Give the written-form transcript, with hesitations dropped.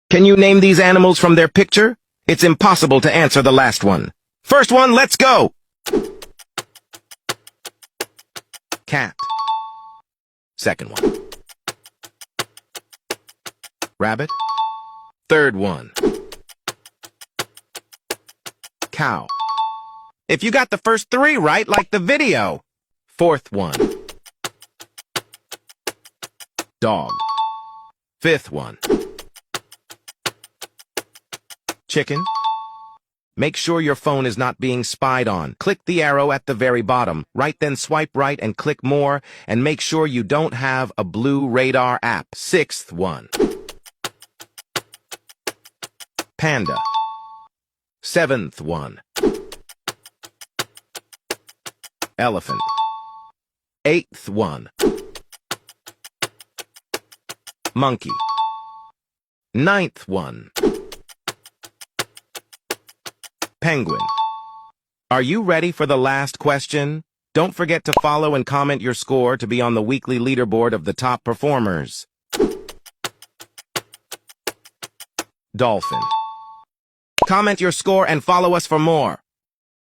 Can you name these animals from their picture? It's impossible to answer the last one. First one, let's go! Cat. Second one. Rabbit. Third one. Cow. If you got the first three right, like the video. Fourth one. Dog. Fifth one. Chicken. Make sure your phone is not being spied on. Click the arrow at the very bottom. Right, then swipe right and click more, and make sure you don't have a blue radar app. Sixth one. Panda. Seventh one. Elephant. Eighth one. Monkey. Ninth one. Penguin. Are you ready for the last question? Don't forget to follow and comment your score to be on the weekly leaderboard of the top performers. Dolphin. Comment your score and follow us for more.